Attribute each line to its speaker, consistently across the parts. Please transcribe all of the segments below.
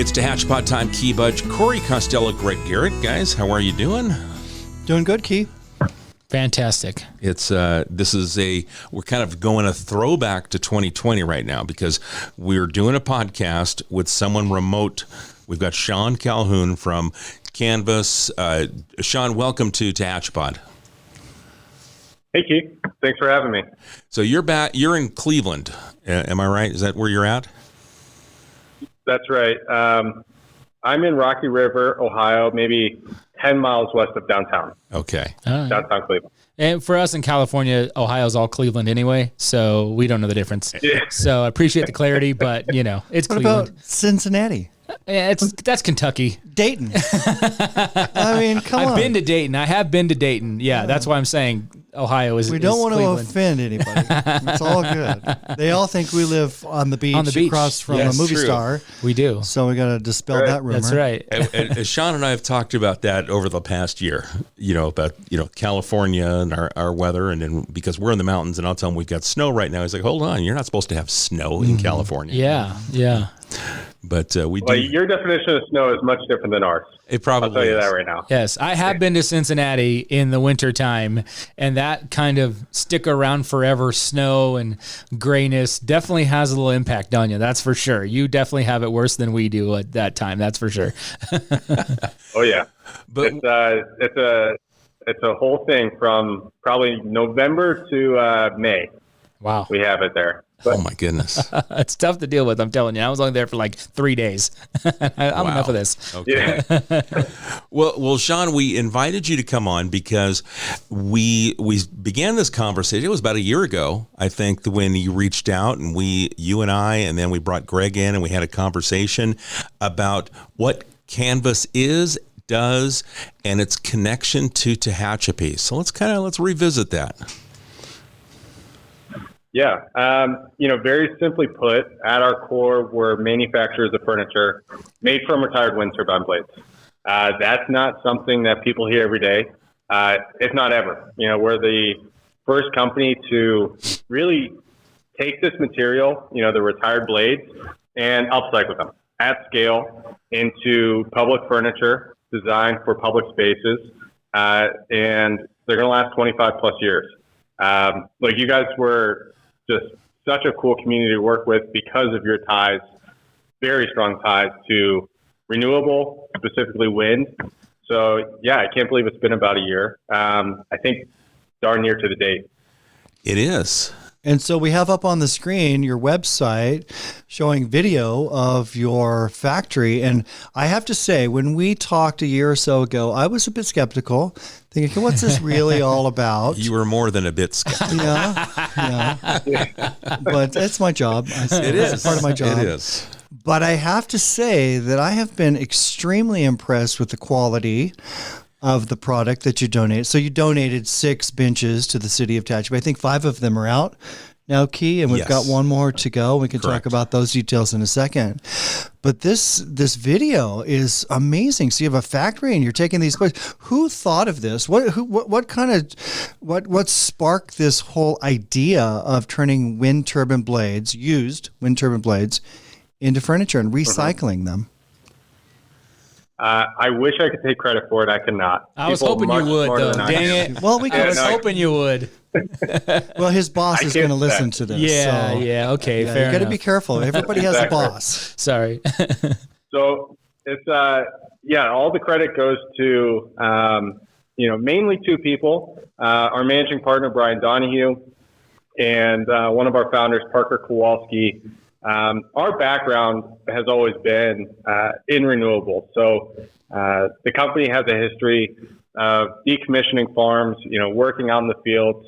Speaker 1: It's Tehatchpot time. Key Budge, Corey Costello, Greg Garrett. Guys, how are you doing?
Speaker 2: Doing good, Key.
Speaker 3: Fantastic.
Speaker 1: It's we're kind of going a throwback to 2020 right now because we're doing a podcast with someone remote. We've got Sean Calhoun from Canvus. Sean, welcome to Tehatchpot.
Speaker 4: Hey, Keith. Thanks for having me.
Speaker 1: So you're in Cleveland. Am I right? Is that where you're at?
Speaker 4: That's right. I'm in Rocky River, Ohio, maybe 10 miles west of downtown.
Speaker 1: Okay.
Speaker 4: Downtown Cleveland.
Speaker 3: And for us in California, Ohio's all Cleveland anyway, so we don't know the difference.
Speaker 4: Yeah.
Speaker 3: So I appreciate the clarity, but, it's
Speaker 2: What
Speaker 3: Cleveland.
Speaker 2: about Cincinnati?
Speaker 3: Yeah, that's Kentucky.
Speaker 2: Dayton. I mean, come on.
Speaker 3: I've been to Dayton. I have been to Dayton. Yeah, that's why I'm saying Ohio is
Speaker 2: We don't
Speaker 3: is
Speaker 2: want
Speaker 3: Cleveland.
Speaker 2: to offend anybody. It's all good. They all think we live on the beach, across from
Speaker 1: Yes,
Speaker 2: a movie
Speaker 1: true.
Speaker 2: star.
Speaker 3: We do.
Speaker 2: So we got to dispel that rumor.
Speaker 3: That's right.
Speaker 1: And Sean and I have talked about that over the past year, about California and our weather. And then because we're in the mountains and I'll tell him we've got snow right now. He's like, hold on, you're not supposed to have snow in California.
Speaker 3: Yeah.
Speaker 1: But we
Speaker 4: Well,
Speaker 1: do.
Speaker 4: your definition of snow is much different than ours.
Speaker 1: It probably
Speaker 4: I'll tell you
Speaker 1: is.
Speaker 4: that right now.
Speaker 3: Yes, I have been to Cincinnati in the wintertime, and that kind of stick around forever snow and grayness definitely has a little impact on you. That's for sure. You definitely have it worse than we do at that time. That's for sure.
Speaker 4: Oh, yeah.
Speaker 1: But
Speaker 4: It's a whole thing from probably November to May.
Speaker 3: Wow.
Speaker 4: We have it there. But
Speaker 1: oh my goodness.
Speaker 3: It's tough to deal with, I'm telling you. I was only there for like 3 days. I'm enough of this.
Speaker 1: Okay.
Speaker 4: yeah.
Speaker 1: Well, Sean, we invited you to come on because we began this conversation. It was about a year ago, I think, when you reached out and you and I, and then we brought Greg in and we had a conversation about what Canvus does, and its connection to Tehachapi. So let's revisit that.
Speaker 4: Yeah. Very simply put, at our core, we're manufacturers of furniture made from retired wind turbine blades. That's not something that people hear every day, if not ever. We're the first company to really take this material, the retired blades, and upcycle them at scale into public furniture designed for public spaces. And they're going to last 25 plus years. You guys were just such a cool community to work with because of your ties, very strong ties to renewable, specifically wind. So yeah, I can't believe it's been about a year. I think darn near to the date.
Speaker 1: It is.
Speaker 2: And so we have up on the screen your website showing video of your factory. And I have to say, when we talked a year or so ago, I was a bit skeptical, thinking, what's this really all about?
Speaker 1: You were more than a bit skeptical.
Speaker 2: Yeah. But it's my job.
Speaker 1: It is.
Speaker 2: It's part of my job.
Speaker 1: It is.
Speaker 2: But I have to say that I have been extremely impressed with the quality of the product that you donate. So you donated 6 benches to the city of Tehachapi. I think 5 of them are out now, Key, and we've got one more to go. We can
Speaker 1: Correct.
Speaker 2: talk about those details in a second. But this video is amazing. So you have a factory and you're taking these places. Who thought of this? What sparked this whole idea of turning used wind turbine blades into furniture and recycling them?
Speaker 4: I wish I could take credit for it. I cannot.
Speaker 3: I was
Speaker 4: People
Speaker 3: hoping you
Speaker 4: much
Speaker 3: would,
Speaker 4: smarter
Speaker 3: though.
Speaker 4: than I
Speaker 3: Dang
Speaker 4: am.
Speaker 3: it.
Speaker 2: Well,
Speaker 3: I was hoping you would.
Speaker 2: Well, his boss
Speaker 4: I
Speaker 2: is
Speaker 4: can't
Speaker 2: going to
Speaker 4: do that.
Speaker 2: listen to this.
Speaker 3: Yeah,
Speaker 2: so,
Speaker 3: okay,
Speaker 2: yeah,
Speaker 3: fair
Speaker 2: you got to
Speaker 3: enough.
Speaker 2: be careful. Everybody has
Speaker 4: Exactly.
Speaker 2: a boss.
Speaker 3: Sorry.
Speaker 4: So it's all the credit goes to mainly 2 people. Our managing partner Brian Donahue and one of our founders Parker Kowalski. Our background has always been in renewables. So the company has a history of decommissioning farms, working out in the fields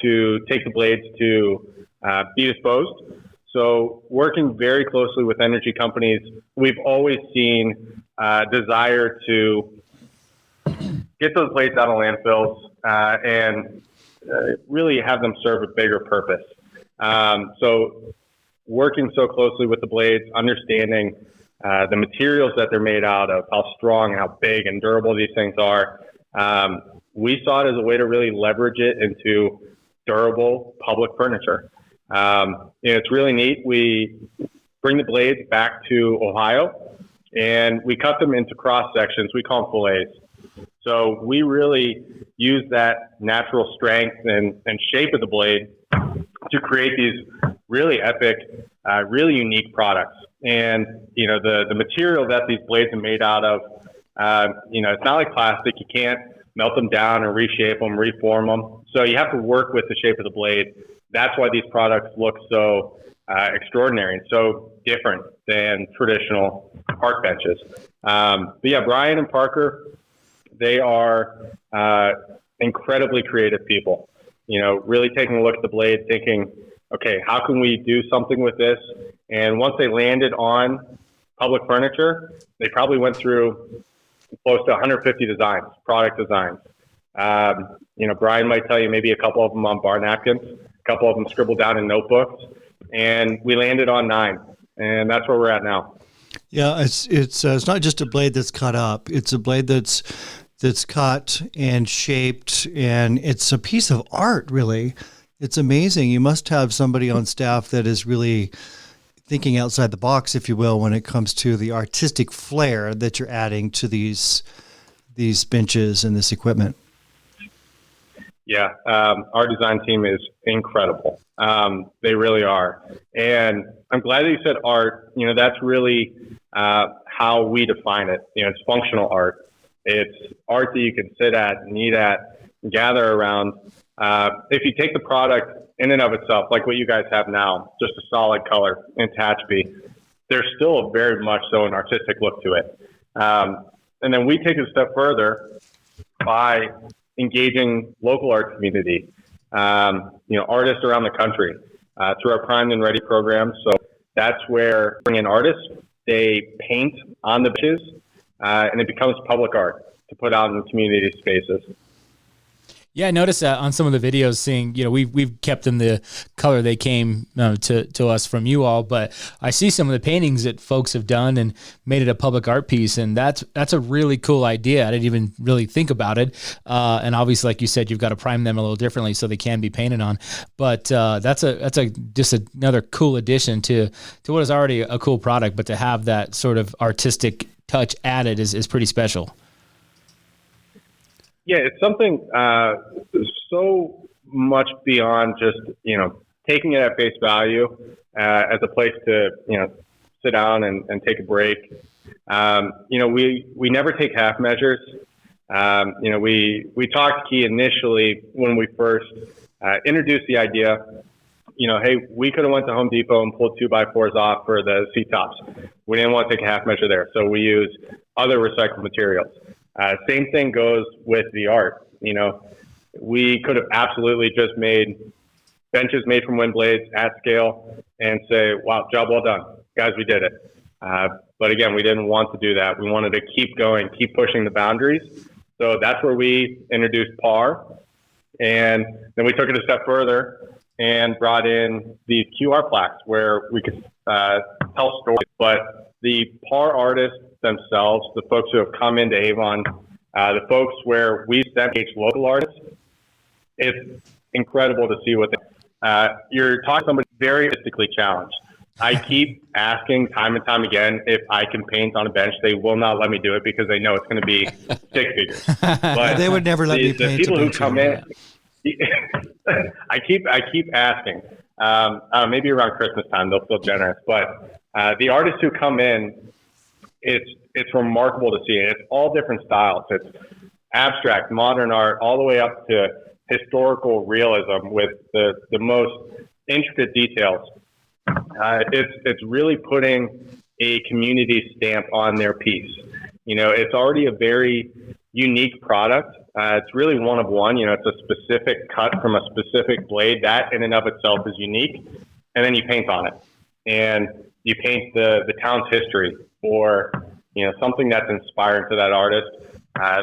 Speaker 4: to take the blades to be disposed. So working very closely with energy companies, we've always seen desire to get those blades out of landfills and really have them serve a bigger purpose. So working so closely with the blades, understanding the materials that they're made out of, how strong and how big and durable these things are, we saw it as a way to really leverage it into durable public furniture. It's really neat. bring the blades back to Ohio, and we cut them into cross sections. We call them fillets. So we really use that natural strength and shape of the blade to create these really epic, really unique products. And, the material that these blades are made out of, it's not like plastic. You can't melt them down and reshape them, reform them. So you have to work with the shape of the blade. That's why these products look so extraordinary and so different than traditional park benches. But yeah, Brian and Parker, they are incredibly creative people. Really taking a look at the blade, thinking, okay, how can we do something with this? And once they landed on public furniture, they probably went through close to 150 designs, product designs. Brian might tell you maybe a couple of them on bar napkins, a couple of them scribbled down in notebooks, and we landed on 9, and that's where we're at now.
Speaker 2: Yeah, it's not just a blade that's cut up. It's a blade that's cut and shaped, and it's a piece of art, really. It's amazing. You must have somebody on staff that is really thinking outside the box, if you will, when it comes to the artistic flair that you're adding to these benches and this equipment.
Speaker 4: Yeah, our design team is incredible. They really are. And I'm glad that you said art. That's really how we define it. It's functional art. It's art that you can sit at and eat at and gather around. If you take the product in and of itself, like what you guys have now, just a solid color in Tehachapi, there's still very much so an artistic look to it. And then we take it a step further by engaging local art community, artists around the country through our Primed and Ready program. So that's where we bring in artists, they paint on the benches, and it becomes public art to put out in community spaces.
Speaker 3: Yeah, I noticed that on some of the videos, seeing, we've kept them the color they came to us from you all, but I see some of the paintings that folks have done and made it a public art piece, and that's a really cool idea. I didn't even really think about it, and obviously, like you said, you've got to prime them a little differently so they can be painted on. But that's just another cool addition to what is already a cool product, but to have that sort of artistic touch added is pretty special.
Speaker 4: Yeah, it's something so much beyond just, taking it at face value as a place to, sit down and take a break. We never take half measures. We talked key initially when we first introduced the idea, hey, we could have went to Home Depot and pulled 2x4s off for the seat tops. We didn't want to take a half measure there, so we used other recycled materials. Same thing goes with the art. We could have absolutely just made benches made from wind blades at scale and say, wow, job well done. Guys, we did it. But again, we didn't want to do that. We wanted to keep going, keep pushing the boundaries. So that's where we introduced PAR. And then we took it a step further and brought in these QR plaques where we could tell stories. But the PAR artists themselves, the folks who have come into Avon, the folks where we engage local artists, it's incredible to see what you're talking to somebody very artistically challenged. I keep asking time and time again if I can paint on a bench. They will not let me do it because they know it's going to be 6 figures. But
Speaker 2: they would never let me paint.
Speaker 4: The people who come in, I keep asking. Maybe around Christmas time they'll feel generous, but the artists who come in, it's remarkable to see. It's all different styles. It's abstract, modern art, all the way up to historical realism with the most intricate details. It's really putting a community stamp on their piece. It's already a very unique product. It's really one of one. It's a specific cut from a specific blade. That in and of itself is unique. And then you paint on it. And you paint the town's history or, something that's inspiring to that artist.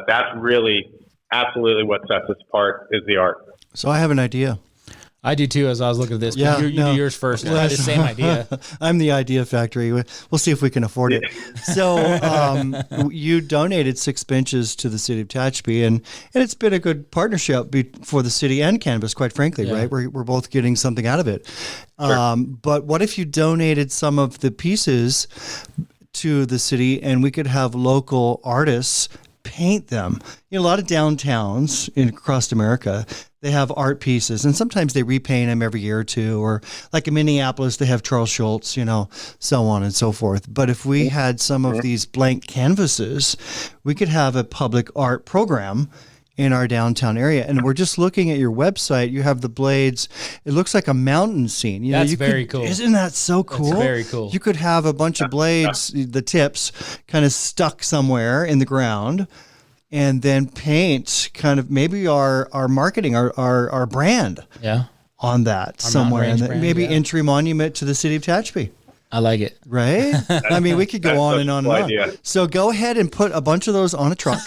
Speaker 4: That's really absolutely what sets us apart is the art.
Speaker 2: So I have an idea.
Speaker 3: I do too. As I was looking at this,
Speaker 2: Yeah,
Speaker 3: but you do yours first. I had the same idea.
Speaker 2: I'm the idea factory. We'll see if we can afford it. So you donated 6 benches to the city of Tehachapi, and it's been a good partnership for the city and Canvus, quite frankly, right? We're both getting something out of it. Sure. But what if you donated some of the pieces to the city, and we could have local artists paint them? A lot of downtowns across America, they have art pieces, and sometimes they repaint them every year or two, or like in Minneapolis, they have Charles Schultz, so on and so forth. But if we had some of these blank canvases, we could have a public art program in our downtown area. And we're just looking at your website. You have the blades. It looks like a mountain scene.
Speaker 3: That's very cool.
Speaker 2: Isn't that so cool?
Speaker 3: That's very cool.
Speaker 2: You could have a bunch of blades, the tips kind of stuck somewhere in the ground, and then paint kind of maybe our marketing, our brand on that somewhere. And maybe entry monument to the city of Tehachapi.
Speaker 3: I like it.
Speaker 2: Right? I mean, we could go on and on and on. So go ahead and put a bunch of those on a truck.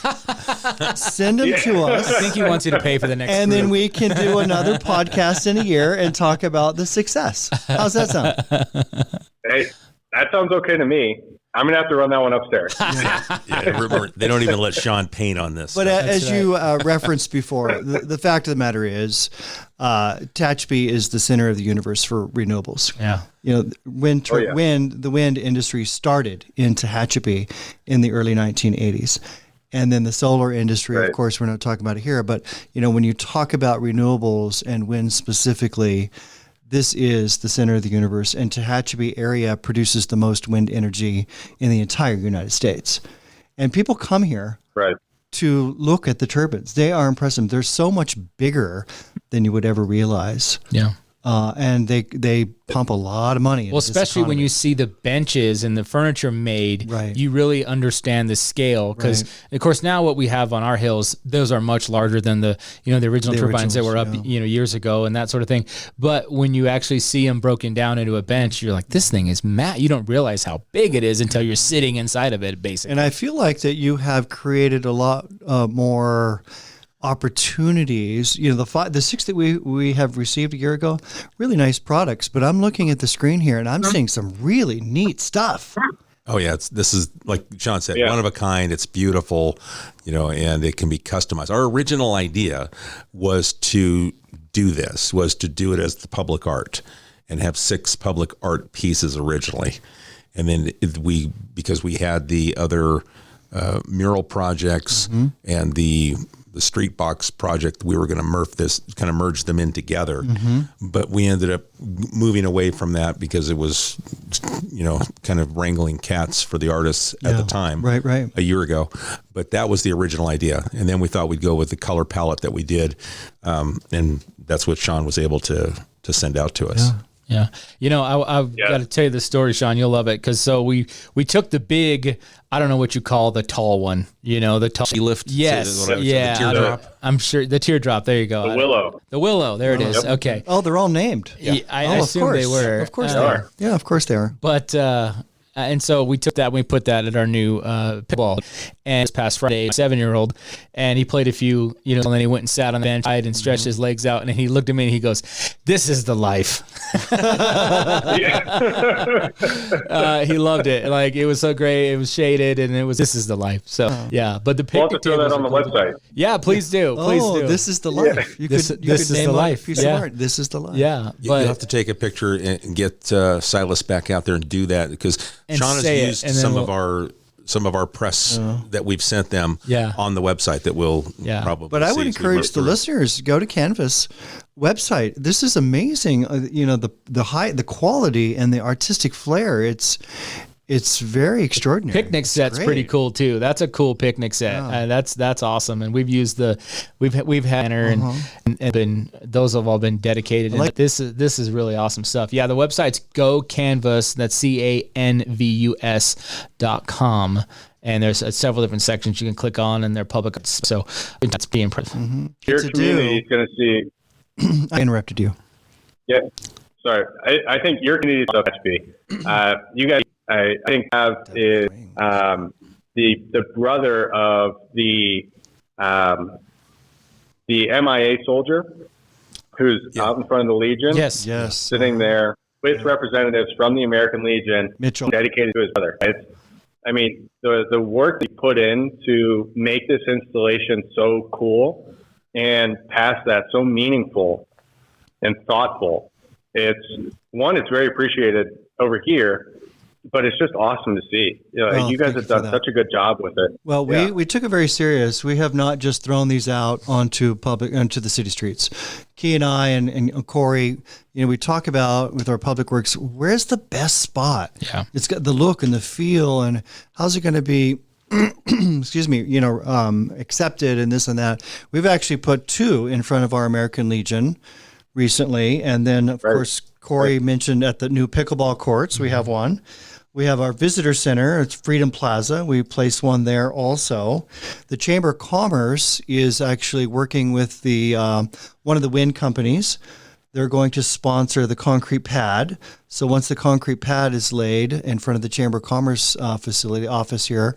Speaker 2: Send them to us.
Speaker 3: I think he wants you to pay for the next
Speaker 2: And
Speaker 3: group.
Speaker 2: then we can do another podcast in a year and talk about the success. How's that sound?
Speaker 4: Hey, that sounds okay to me. I'm going to have to run that one upstairs.
Speaker 1: Remember, they don't even let Sean paint on this.
Speaker 2: But as you referenced before, the fact of the matter is Tehachapi is the center of the universe for renewables.
Speaker 3: Yeah.
Speaker 2: The wind industry started in Tehachapi in the early 1980s. And then the solar industry, of course, we're not talking about it here, but when you talk about renewables and wind specifically, this is the center of the universe, and Tehachapi area produces the most wind energy in the entire United States. And people come here to look at the turbines. They are impressive. They're so much bigger than you would ever realize.
Speaker 3: Yeah.
Speaker 2: And they pump a lot of money into
Speaker 3: especially when you see the benches and the furniture made, you really understand the scale. Because, of course, now what we have on our hills, those are much larger than the original turbines that were up years ago and that sort of thing. But when you actually see them broken down into a bench, you're like, this thing is mad. You don't realize how big it is until you're sitting inside of it, basically.
Speaker 2: And I feel like that you have created a lot more opportunities. The 6 that we have received a year ago, really nice products, but I'm looking at the screen here and I'm seeing some really neat stuff.
Speaker 1: Oh yeah, this is like Sean said, one of a kind. It's beautiful, and it can be customized. Our original idea was to do it as the public art and have 6 public art pieces originally. And then because we had the other mural projects and the street box project, we were going to merge them in together. But we ended up moving away from that because it was, kind of wrangling cats for the artists at the time, a year ago. But that was the original idea. And then we thought we'd go with the color palette that we did. And that's what Sean was able to send out to us.
Speaker 3: Yeah. I've got to tell you the story, Sean. You'll love it. Because we took the big, I don't know what you call the tall one, the tall
Speaker 1: lift.
Speaker 3: Yes.
Speaker 1: The teardrop.
Speaker 3: I'm sure the teardrop. There you go.
Speaker 4: The willow.
Speaker 3: There it is. Okay.
Speaker 2: Oh, they're all named.
Speaker 3: Yeah. I assume they were.
Speaker 2: Of course they are. Yeah, of course they are.
Speaker 3: But, and so we took that and we put that at our new pickleball. And this past Friday, a 7-year-old, and he played a few, and then he went and sat on the bench and stretched his legs out, and he looked at me and he goes, "This is the life." He loved it. Like, it was so great. It was shaded, and this is the life. So yeah, but the
Speaker 4: we'll have to throw that on the website.
Speaker 3: Yeah, please do. Please do.
Speaker 2: This is the life. You
Speaker 3: this
Speaker 2: could
Speaker 3: is
Speaker 2: name
Speaker 3: the life.
Speaker 2: Piece of art. This is the life.
Speaker 3: Yeah,
Speaker 1: You have to take a picture and get Silas back out there and do that, because Sean has used some of our press that we've sent them on the website that we'll probably.
Speaker 2: But I would encourage the listeners, go to Canvus website. This is amazing. The quality and the artistic flair. It's very extraordinary.
Speaker 3: Picnic set's pretty cool too. That's a cool picnic set. That's awesome. And we've used we've had and been, those have all been dedicated. This is really awesome stuff. Yeah, the website's GoCanvus. That's CANVUS.com. And there's several different sections you can click on, and they're public. So that's pretty impressive.
Speaker 4: Your community is going to see.
Speaker 2: I interrupted you.
Speaker 4: Yeah, sorry. I think your community is HB. You guys, I think, is the brother of the MIA soldier. who's out in front of the Legion.
Speaker 3: Yes.
Speaker 2: Yes.
Speaker 4: Sitting there with representatives from the American Legion,
Speaker 2: Mitchell.
Speaker 4: dedicated to his brother. I mean, the work they put in to make this installation so cool and past that so meaningful and thoughtful. It's very appreciated over here, but it's just awesome to see. You guys have done such a good job with it.
Speaker 2: Well, we took it very serious. We have not just thrown these out onto the city streets. Key and I and Corey, we talk about with our public works, where's the best spot?
Speaker 3: Yeah.
Speaker 2: It's got the look and the feel, and how's it going to be, excuse me, accepted and this and that. We've actually put 2 in front of our American Legion recently. And then, of course, Corey mentioned at the new pickleball courts, we have one. We have our visitor center. It's Freedom Plaza. We placed one there also. The Chamber of Commerce is actually working with the one of the wind companies. They're going to sponsor the concrete pad. So once the concrete pad is laid in front of the Chamber of Commerce facility office here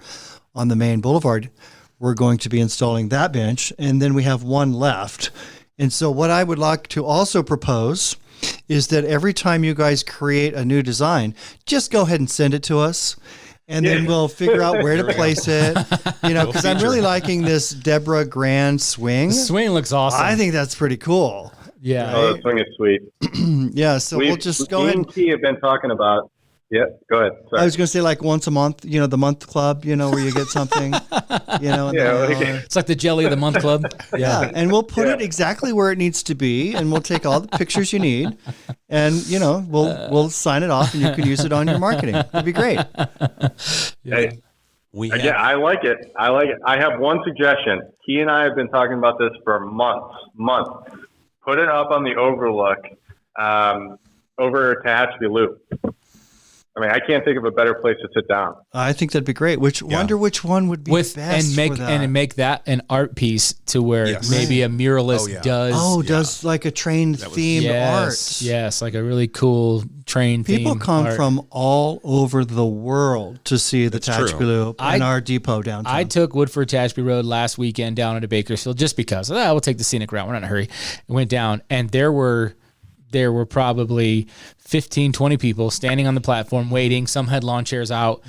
Speaker 2: on the main boulevard, we're going to be installing that bench. And then we have one left. And so what I would like to also propose is that every time you guys create a new design, just go ahead and send it to us. And then we'll figure out where to place it, because I'm really liking this Deborah Grand swing.
Speaker 3: The swing looks awesome.
Speaker 2: I think that's pretty cool.
Speaker 3: Yeah.
Speaker 4: Oh, the swing is sweet.
Speaker 2: Yeah, so we'll just go ahead.
Speaker 4: Me and T have been talking about. Yeah, go ahead. Sorry.
Speaker 2: I was going to say like once a month, the month club, where you get something,
Speaker 3: It's like the jelly of the month club.
Speaker 2: Yeah, and we'll put it exactly where it needs to be, and we'll take all the pictures you need, and we'll sign it off, and you can use it on your marketing. It'd be great.
Speaker 4: Hey, I like it. I have one suggestion. He and I have been talking about this for months. Put it up on the overlook over Tehachapi Loop. I mean, I can't think of a better place to sit down.
Speaker 2: I think that'd be great. Wonder which one would be best
Speaker 3: and make that an art piece to where maybe a muralist
Speaker 2: does like a train themed art.
Speaker 3: Yes, like a really cool train theme.
Speaker 2: People come from all over the world to see the Tehachapi Loop and our depot downtown.
Speaker 3: I took Woodford Tehachapi Road last weekend down into Bakersfield just because we'll take the scenic route. We're not in a hurry. Went down, and there were probably 15, 20 people standing on the platform waiting. Some had lawn chairs out,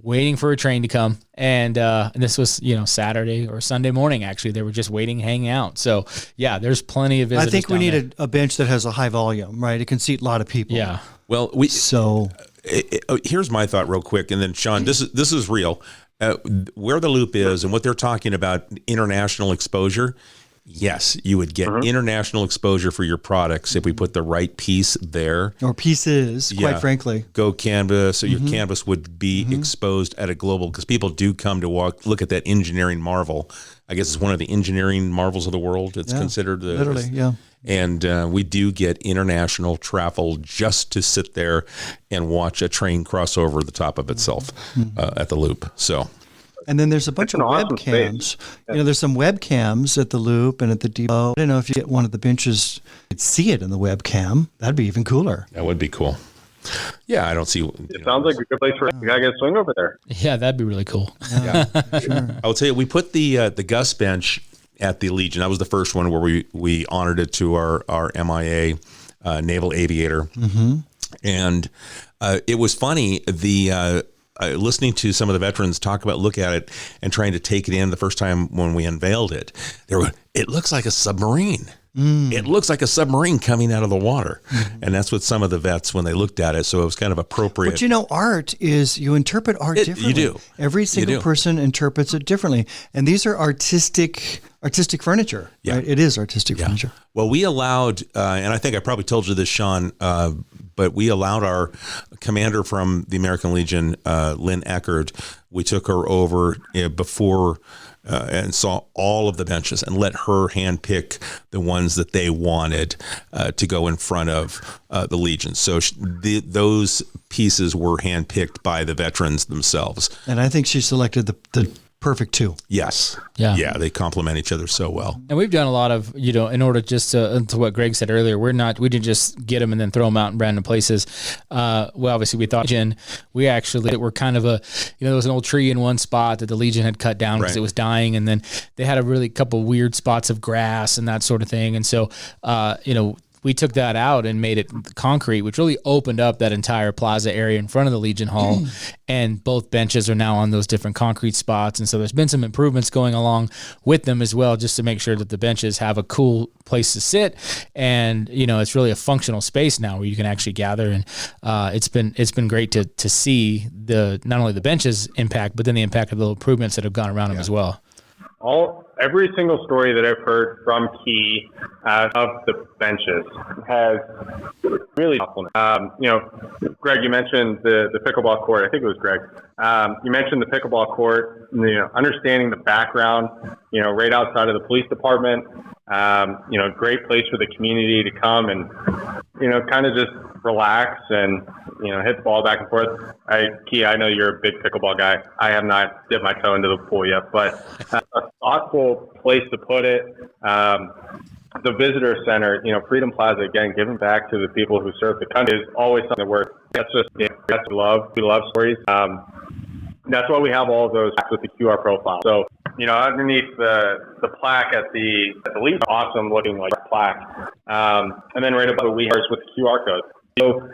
Speaker 3: waiting for a train to come. And this was, Saturday or Sunday morning, actually. They were just waiting, hanging out. So, yeah, there's plenty of visitors.
Speaker 2: I think we need a bench that has a high volume, right? It can seat a lot of people.
Speaker 3: Yeah.
Speaker 1: Well, here's my thought real quick. And then, Sean, this is real. Where the loop is and what they're talking about, international exposure. Yes, you would get international exposure for your products if we put the right piece there.
Speaker 2: Or pieces, quite frankly.
Speaker 1: Go Canvus. So your Canvus would be exposed at a global, because people do come to look at that engineering marvel. I guess it's one of the engineering marvels of the world. It's considered.
Speaker 2: Literally, yeah.
Speaker 1: And we do get international travel just to sit there and watch a train cross over the top of itself at the loop. So.
Speaker 2: And then there's a bunch of webcams. There's some webcams at the Loop and at the depot. I don't know if you get one of the benches, you'd see it in the webcam. That'd be even cooler.
Speaker 1: That would be cool. Yeah, I don't see.
Speaker 4: It sounds like a good place for you gotta get a swing over there.
Speaker 3: Yeah, that'd be really cool.
Speaker 2: Yeah, sure.
Speaker 1: I would tell you, we put the Gus bench at the Legion. That was the first one where we honored it to our MIA naval aviator, and it was funny. Listening to some of the veterans look at it and trying to take it in the first time when we unveiled it, it looks like a submarine. It looks like a submarine coming out of the water. And that's what some of the vets, when they looked at it, so it was kind of appropriate.
Speaker 2: But art is, you interpret art differently.
Speaker 1: You do.
Speaker 2: Every single person interprets it differently. And these are artistic furniture.
Speaker 1: Yeah.
Speaker 2: Right? It is artistic furniture.
Speaker 1: Well, we allowed, and I think I probably told you this, Sean, but we allowed our commander from the American Legion, Lynn Eckert, we took her over before and saw all of the benches and let her handpick the ones that they wanted to go in front of the Legion. So those pieces were handpicked by the veterans themselves.
Speaker 2: And I think she selected the perfect too.
Speaker 1: Yes.
Speaker 3: Yeah.
Speaker 1: Yeah. They complement each other so well.
Speaker 3: And we've done a lot of, in order just to what Greg said earlier, we didn't just get them and then throw them out in random places. Well, obviously we thought we actually were kind of there was an old tree in one spot that the Legion had cut down because
Speaker 1: Right.
Speaker 3: it was dying. And then they had a really couple weird spots of grass and that sort of thing. And so, we took that out and made it concrete, which really opened up that entire plaza area in front of the Legion Hall. And both benches are now on those different concrete spots. And so there's been some improvements going along with them as well, just to make sure that the benches have a cool place to sit. And, it's really a functional space now where you can actually gather. And it's been great to see not only the benches impact, but then the impact of the improvements that have gone around them as well.
Speaker 4: Every single story that I've heard from Key of the benches has really helpful. Greg, you mentioned the pickleball court. I think it was Greg. You mentioned the pickleball court. Understanding the background. Right outside of the police department. Great place for the community to come and kind of just relax and hit the ball back and forth. Key, I know you're a big pickleball guy. I have not dipped my toe into the pool yet, but a thoughtful place to put it. The visitor center, Freedom Plaza, again, giving back to the people who serve the country is always something that's we love stories. That's why we have all of those with the QR profile. So, underneath the plaque at the least awesome looking like plaque. And then right above we have with the QR code. Go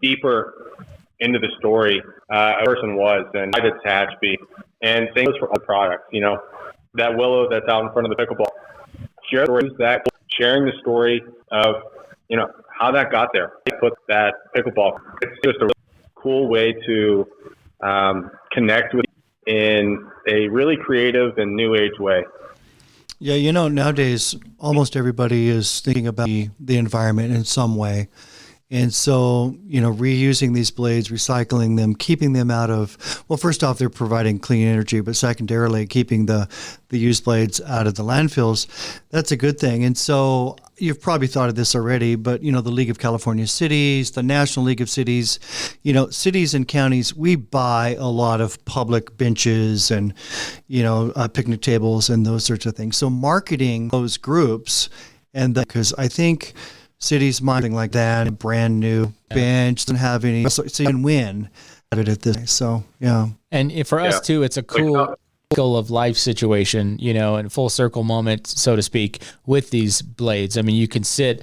Speaker 4: deeper into the story a person was and why did Hatch be, and same goes for other products. That willow that's out in front of the pickleball. Sharing the story of how that got there. Put that pickleball. It's just a really cool way to connect with in a really creative and new age way.
Speaker 2: Yeah, nowadays almost everybody is thinking about the environment in some way. And so, reusing these blades, recycling them, keeping them out of, well, first off, they're providing clean energy, but secondarily, keeping the used blades out of the landfills, that's a good thing. And so you've probably thought of this already, but, the League of California Cities, the National League of Cities, cities and counties, we buy a lot of public benches and, picnic tables and those sorts of things. So marketing those groups, and because I think cities minding like that, a brand new bench, doesn't have any, so you can win at it at this. So, yeah.
Speaker 3: And for us too, it's a cool circle of life situation, and full circle moment, so to speak, with these blades. I mean, you can sit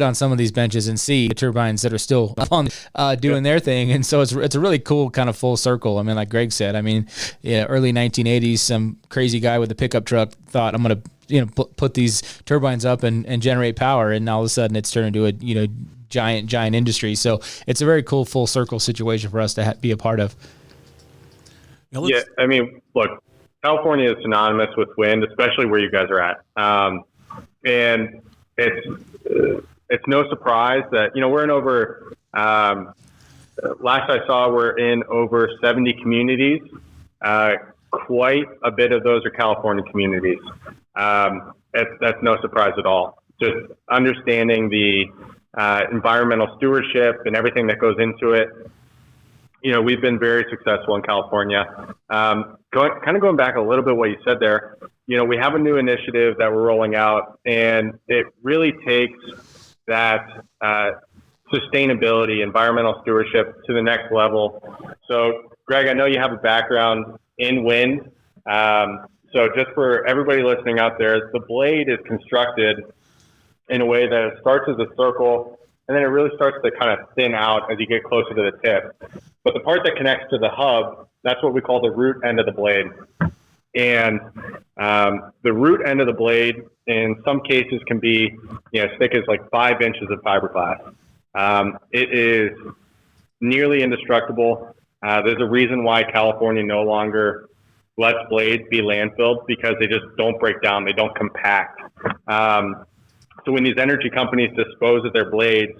Speaker 3: on some of these benches and see the turbines that are still on doing their thing. And so it's a really cool kind of full circle. I mean, like Greg said, early 1980s, some crazy guy with a pickup truck thought, I'm going to put these turbines up and generate power, and all of a sudden it's turned into a giant industry. So it's a very cool full circle situation for us to be a part of.
Speaker 4: Yeah, look, California is synonymous with wind, especially where you guys are at, and it's no surprise that we're in over. Last I saw, we're in over 70 communities. Quite a bit of those are California communities. That's no surprise at all. Just understanding the environmental stewardship and everything that goes into it. We've been very successful in California. Going back a little bit what you said there, we have a new initiative that we're rolling out, and it really takes that sustainability, environmental stewardship to the next level. So, Greg, I know you have a background in wind. So just for everybody listening out there, the blade is constructed in a way that it starts as a circle, and then it really starts to kind of thin out as you get closer to the tip. But the part that connects to the hub, that's what we call the root end of the blade. And the root end of the blade, in some cases, can be as thick as like 5 inches of fiberglass. It is nearly indestructible. There's a reason why California no longer lets blades be landfilled, because they just don't break down. They don't compact. So when these energy companies dispose of their blades,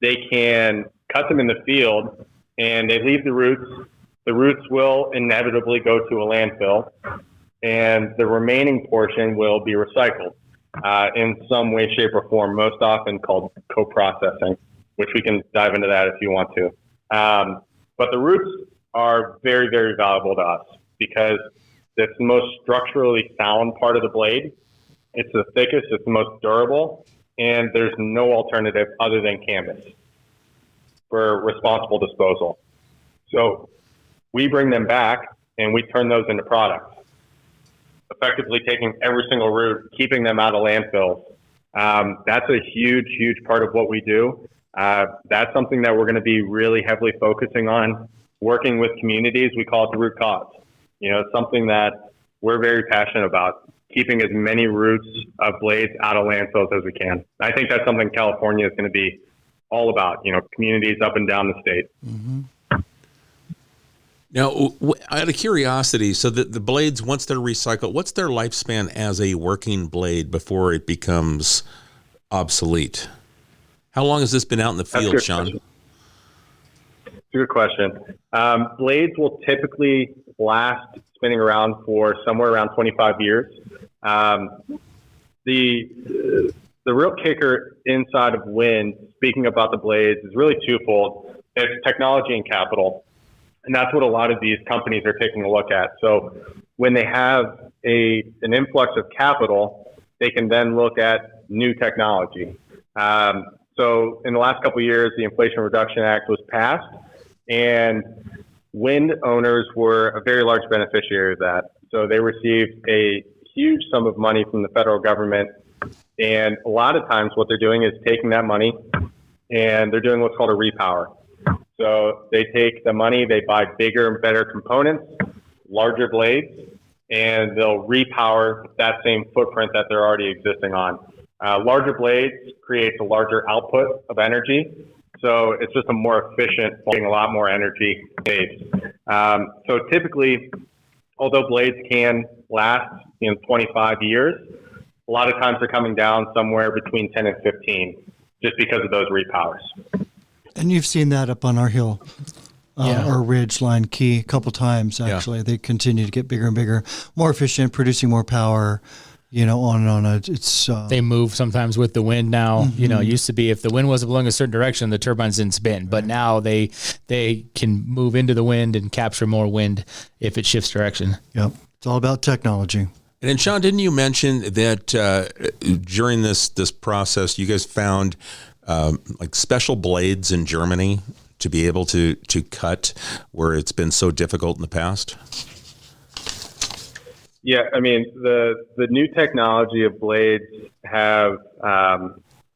Speaker 4: they can cut them in the field and they leave the roots. The roots will inevitably go to a landfill, and the remaining portion will be recycled in some way, shape, or form, most often called co-processing, which we can dive into that if you want to. But the roots are very, very valuable to us, because It's the most structurally sound part of the blade. It's the thickest, it's the most durable, and there's no alternative other than Canvus for responsible disposal. So we bring them back and we turn those into products, effectively taking every single root, keeping them out of landfills. That's a huge, huge part of what we do. That's something that we're going to be really heavily focusing on, working with communities. We call it the root cause. It's something that we're very passionate about, keeping as many roots of blades out of landfills as we can. I think that's something California is going to be all about, communities up and down the state.
Speaker 2: Mm-hmm.
Speaker 1: Now, out of curiosity, so the blades, once they're recycled, what's their lifespan as a working blade before it becomes obsolete? How long has this been out in the field, Sean?
Speaker 4: It's a good question. Blades will typically last spinning around for somewhere around 25 years. The real kicker inside of wind, speaking about the blades, is really twofold. It's technology and capital. And that's what a lot of these companies are taking a look at. So when they have an influx of capital, they can then look at new technology. So in the last couple of years, the Inflation Reduction Act was passed, and wind owners were a very large beneficiary of that. So they received a huge sum of money from the federal government. And a lot of times what they're doing is taking that money and they're doing what's called a repower. So they take the money, they buy bigger and better components, larger blades, and they'll repower that same footprint that they're already existing on. Larger blades creates a larger output of energy. So it's just a more efficient, getting a lot more energy saves. So typically, although blades can last 25 years, a lot of times they're coming down somewhere between 10 and 15 just because of those repowers.
Speaker 2: And you've seen that up on our hill, our ridge line key a couple times, actually. Yeah. They continue to get bigger and bigger, more efficient, producing more power, on and on.
Speaker 3: They move sometimes with the wind now. Mm-hmm. It used to be if the wind wasn't blowing a certain direction, the turbines didn't spin. But now they can move into the wind and capture more wind if it shifts direction.
Speaker 2: Yep. It's all about technology.
Speaker 1: And then, Sean, didn't you mention that during this process, you guys found like special blades in Germany to be able to cut where it's been so difficult in the past?
Speaker 4: Yeah, I mean, the new technology of blades have,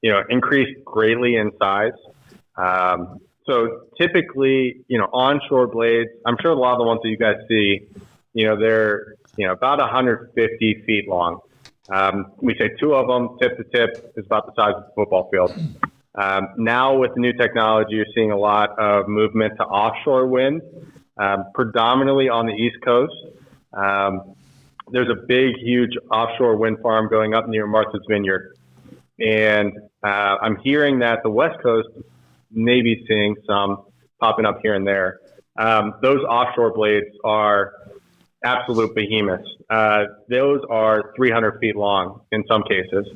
Speaker 4: increased greatly in size. So typically, onshore blades, I'm sure a lot of the ones that you guys see, they're, about 150 feet long. We say two of them, tip to tip, is about the size of the football field. Now with the new technology, you're seeing a lot of movement to offshore wind, predominantly on the East Coast. There's a big, huge offshore wind farm going up near Martha's Vineyard. And I'm hearing that the West Coast may be seeing some popping up here and there. Those offshore blades are absolute behemoths. Those are 300 feet long in some cases.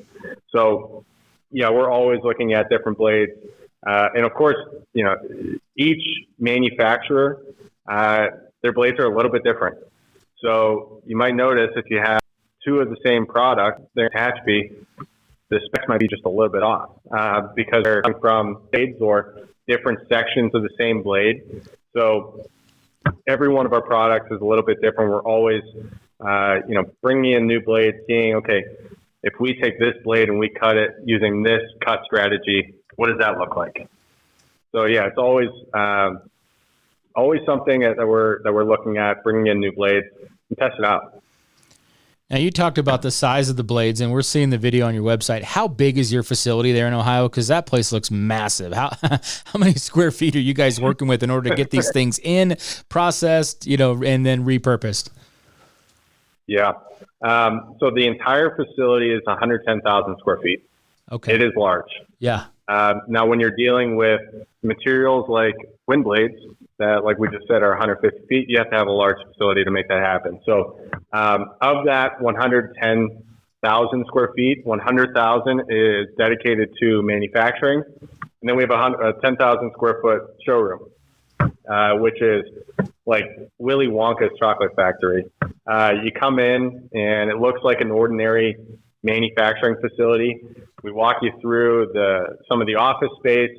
Speaker 4: So, we're always looking at different blades. And of course, each manufacturer, their blades are a little bit different. So you might notice if you have two of the same product, their attach fee, the specs might be just a little bit off because they're coming from blades or different sections of the same blade. So every one of our products is a little bit different. We're always, bringing in new blades, seeing, okay, if we take this blade and we cut it using this cut strategy, what does that look like? So yeah, it's always something that we're looking at, bringing in new blades and test it out.
Speaker 3: Now you talked about the size of the blades, and we're seeing the video on your website. How big is your facility there in Ohio? Because that place looks massive. How many square feet are you guys working with in order to get these things in, processed, and then repurposed?
Speaker 4: Yeah. So the entire facility is 110,000 square feet.
Speaker 3: Okay.
Speaker 4: It is large.
Speaker 3: Yeah.
Speaker 4: Now, when you're dealing with materials like wind blades that, like we just said, are 150 feet, you have to have a large facility to make that happen. So of that 110,000 square feet, 100,000 is dedicated to manufacturing. And then we have a 10,000 square foot showroom, which is like Willy Wonka's chocolate factory. You come in and it looks like an ordinary manufacturing facility. We walk you through some of the office space,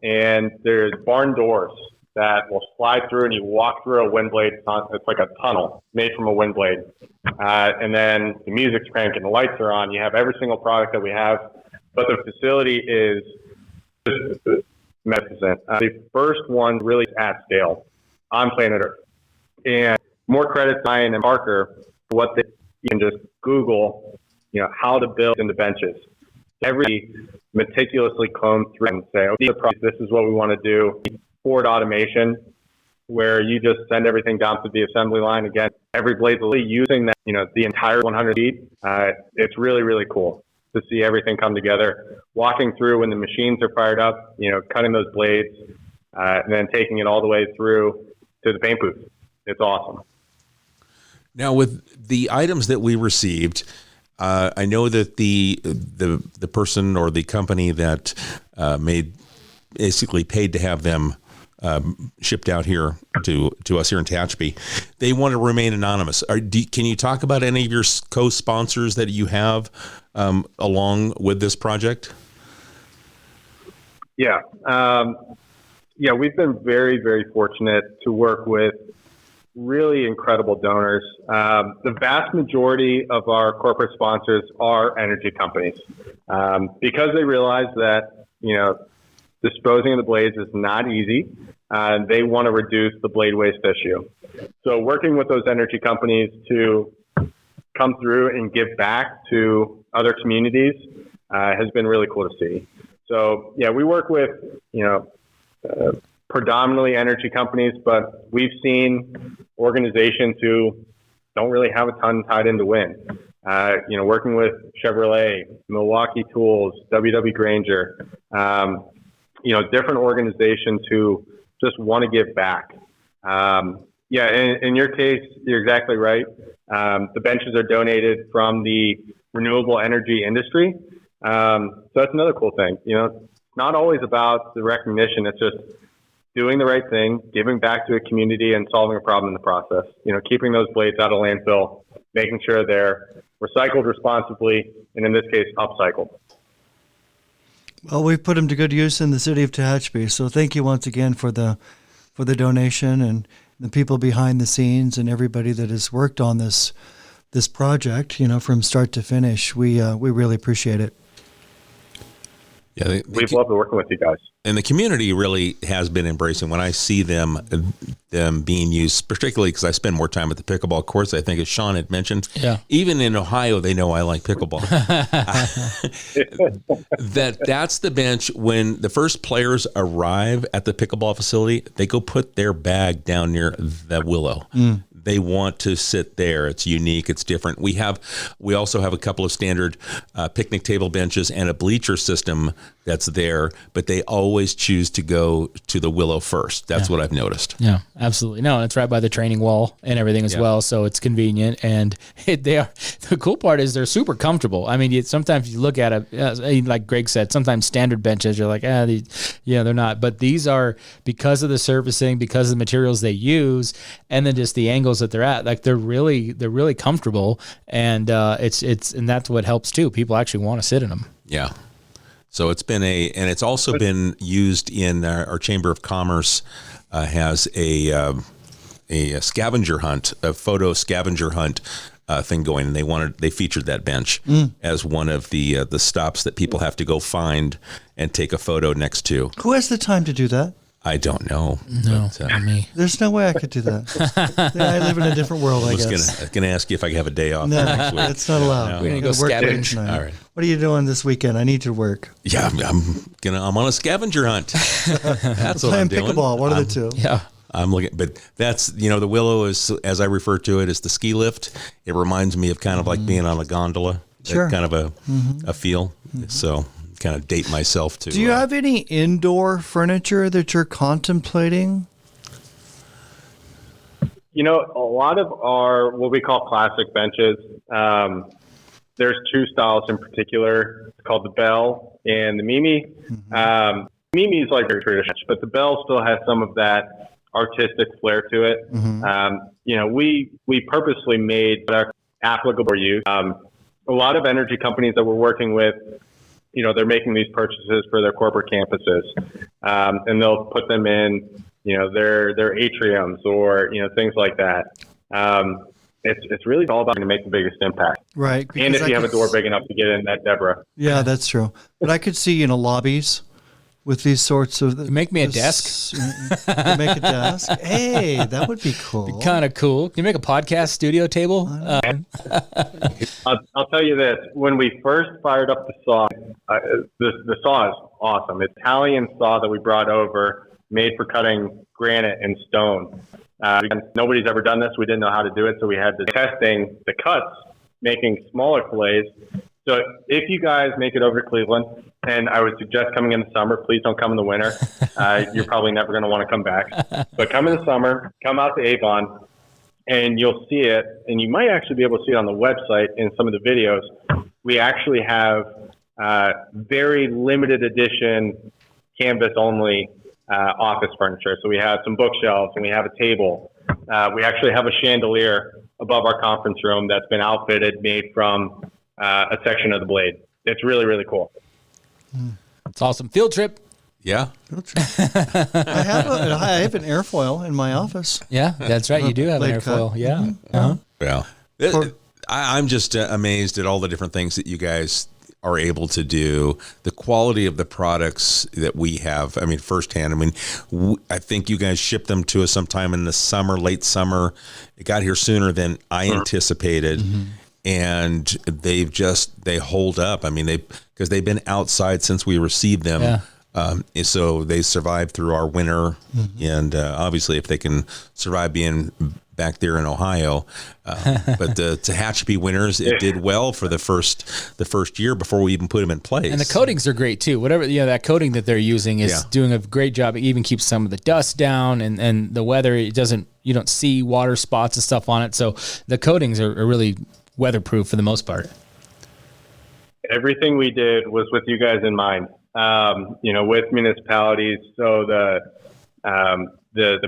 Speaker 4: and there's barn doors that will slide through, and you walk through a wind blade. It's like a tunnel made from a wind blade. And then the music's cranking, the lights are on. You have every single product that we have, but the facility is just magnificent. The first one really at scale on planet Earth. And more credit to Ryan and Parker for what you can just Google, how to build into benches. Every meticulously combed through and say, okay, this is what we want to do. Forward automation, where you just send everything down to the assembly line. Again, every blade's using that, the entire 100 feet. It's really, really cool to see everything come together. Walking through when the machines are fired up, cutting those blades, and then taking it all the way through to the paint booth. It's awesome.
Speaker 1: Now, with the items that we received, I know that the person or the company that basically paid to have them shipped out here to us here in Tehachapi, they want to remain anonymous. Can you talk about any of your co-sponsors that you have along with this project?
Speaker 4: Yeah. We've been very, very fortunate to work with really incredible donors. The vast majority of our corporate sponsors are energy companies because they realize that, disposing of the blades is not easy. They want to reduce the blade waste issue. So working with those energy companies to come through and give back to other communities has been really cool to see. So, we work with, predominantly energy companies, but we've seen organizations who don't really have a ton tied into wind. Working with Chevrolet, Milwaukee Tools, WW Granger, different organizations who just want to give back. In your case, you're exactly right. The benches are donated from the renewable energy industry. So that's another cool thing. It's not always about the recognition. It's just doing the right thing, giving back to a community and solving a problem in the process. Keeping those blades out of landfill, making sure they're recycled responsibly, and in this case, upcycled.
Speaker 2: Well, we've put them to good use in the city of Tehachapi. So thank you once again for the donation and the people behind the scenes and everybody that has worked on this project, from start to finish. We really appreciate it.
Speaker 1: Yeah,
Speaker 4: we've loved working with you guys.
Speaker 1: And the community really has been embracing. When I see them being used, particularly because I spend more time at the pickleball courts, I think as Sean had mentioned, even in Ohio, they know I like pickleball. That's the bench. When the first players arrive at the pickleball facility, they go put their bag down near the willow. They want to sit there. It's unique. It's different. We also have a couple of standard picnic table benches and a bleacher system that's there, but they always choose to go to the willow first. That's what I've noticed. Yeah,
Speaker 3: absolutely. No, it's right by the training wall and everything as well, so it's convenient. And the cool part is they're super comfortable. I mean, sometimes you look at it, like Greg said, sometimes standard benches, you're like, they're not. But these are, because of the surfacing, because of the materials they use, and then just the angles that they're at, like they're really comfortable, and and that's what helps too. People actually want to sit in them. Yeah.
Speaker 1: So it's been and it's also been used in our Chamber of Commerce has a scavenger hunt, a photo scavenger hunt thing going, and they featured that bench as one of the stops that people have to go find and take a photo next to.
Speaker 2: Who has the time to do that?
Speaker 1: I don't know.
Speaker 3: No, not me.
Speaker 2: There's no way I could do that. I live in a different world, I guess.
Speaker 1: I was going to ask you if I could have a day off
Speaker 2: no,
Speaker 1: next week.
Speaker 2: It's not allowed.
Speaker 1: No.
Speaker 3: We're going to go scavenge.
Speaker 2: All
Speaker 1: right.
Speaker 2: What are you doing this weekend? I need to work.
Speaker 1: Yeah, I'm on a scavenger hunt. That's what I'm doing.
Speaker 2: Pickleball, one of the two.
Speaker 3: Yeah.
Speaker 1: I'm looking, but that's, the willow is, as I refer to it, is the ski lift. It reminds me of kind of like being on a gondola.
Speaker 2: Sure.
Speaker 1: Kind of a feel. So kind of date myself to.
Speaker 2: Do you have any indoor furniture that you're contemplating?
Speaker 4: A lot of our, what we call classic benches, there's two styles in particular. It's called the Bell and the Mimi. Mimi is like very traditional, but the Bell still has some of that, artistic flair to it. We purposely made our applicable for use. A lot of energy companies that we're working with, they're making these purchases for their corporate campuses, and they'll put them in, their atriums or, things like that. It's really all about to make the biggest impact.
Speaker 2: Right.
Speaker 4: And if you have a door big enough to get in that, Deborah.
Speaker 2: Yeah, that's true. But I could see, lobbies with these sorts of...
Speaker 3: Make me a desk.
Speaker 2: Make a desk. Hey, that would be cool.
Speaker 3: Kind of cool. Can you make a podcast studio table?
Speaker 4: I'll tell you this. When we first fired up the saw, the saw is awesome. It's Italian saw that we brought over, made for cutting granite and stone. Nobody's ever done this. We didn't know how to do it, so we had to testing the cuts, making smaller fillets. So if you guys make it over to Cleveland, and I would suggest coming in the summer, please don't come in the winter. You're probably never going to want to come back. But come in the summer, come out to Avon, and you'll see it. And you might actually be able to see it on the website in some of the videos. We actually have very limited edition canvas only office furniture. So we have some bookshelves and we have a table. We actually have a chandelier above our conference room that's been outfitted, made from a section of the blade. It's really, really cool.
Speaker 3: It's awesome. Field trip.
Speaker 1: Yeah.
Speaker 2: I have an airfoil in my office.
Speaker 3: Yeah, that's right. You do have an airfoil.
Speaker 2: cut.
Speaker 3: Yeah.
Speaker 1: Well, I'm just amazed at all the different things that you guys are able to do, the quality of the products that we have. I mean, firsthand. I mean, I think you guys shipped them to us sometime in the summer, late summer. It got here sooner than I anticipated. And they hold up. I mean, because they've been outside since we received them. Yeah. So they survived through our winter. And obviously if they can survive being back there in Ohio, but the Tehachapi winters, it did well for the first year before we even put them in place.
Speaker 3: And the coatings are great too. Whatever, that coating that they're using is doing a great job. It even keeps some of the dust down, and the weather, you don't see water spots and stuff on it. So the coatings are really weatherproof for the most part.
Speaker 4: Everything we did was with you guys in mind, with municipalities. So the